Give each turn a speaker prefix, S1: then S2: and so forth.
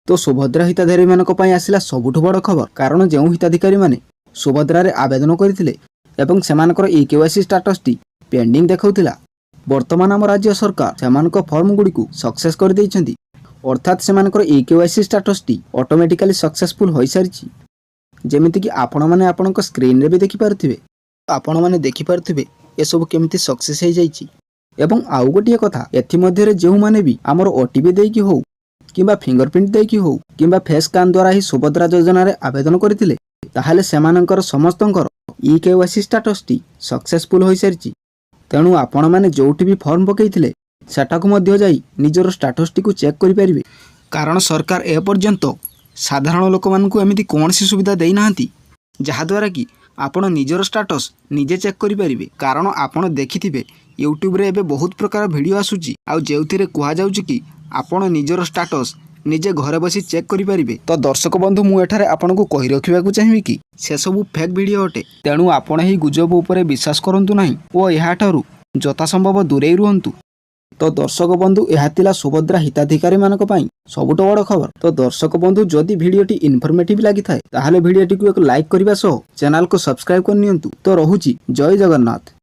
S1: तो सुभद्रा हिताधिकारी मानक पई आसिला सबुठु बड़ खबर। कारण जो हिताधिकारी माने सुभद्रा रे आवेदन करथिले एवं सेमानकर केवाईसी स्टेटस टी पेंडिंग देखाउथिला, वर्तमान आम राज्य सरकार सेमानक फॉर्म गुडी को सक्सेस कर दैछंती। अर्थात सेमानकर केवाईसी स्टेटस टी ऑटोमेटिकली सक्सेसफुल होई सारिछि। जेमिति कि आपण माने आपनक स्क्रीन रे भी देखि पारथिबे, आपण माने देखि पारथिबे ए सब केमिति सक्सेस हो जाइछि। एवं आउ गोटिए कथा, एथि मध्ये रे जेउ माने भी हमर ओटीपी देकी हो किंबा फिंगरप्रिंट देकी हो किंबा फेस स्कैन द्वारा ही सुभद्रा योजना रे आवेदन करथिले, ताहाले सेमानकर समस्तंकर केवाईसी स्टेटस टी सक्सेसफुल होई सारिछि। तेणु आपण माने जोठी भी फॉर्म पकेइथिले सेटाकु मध्ये जाई निजर स्टेटस टी को चेक करि परिबे। कारण सरकार ए पर्यंत साधारण लोक मानकु एमिति कोनसी सुविधा देई नाहंती जहाद्वारा कि आपण निजर स्टेटस निजे चेक करि परिबे। कारण आपण देखिथिबे यूट्यूब रे एबे बहुत प्रकार वीडियो आसुची आ जेउथिरे कुहा जाउची कि आपण निजर स्टेटस निजे घरे बसी चेक करि परिबे। तो दर्शक बंधु मु एठारे आपनकु कहि रखिबाकू चाहिबी कि से सब फेक वीडियो अटे। तेणु आपण ही गुजब उपरे विश्वास करंतु नाही ओ एहाठारु जथा संभव दूरे रुहंतु। तो दर्शक बंधु यह थिला सुभद्रा हिताधिकारी मानक पई सबुठ बड़ खबर। तो दर्शक बंधु जदि वीडियोटी इनफॉर्मेटिव लागि थाए ताहाले वीडियोटी को एक लाइक करिबा सह चैनल को सब्सक्राइब कर नियंतु। तो रहुची जय जगन्नाथ।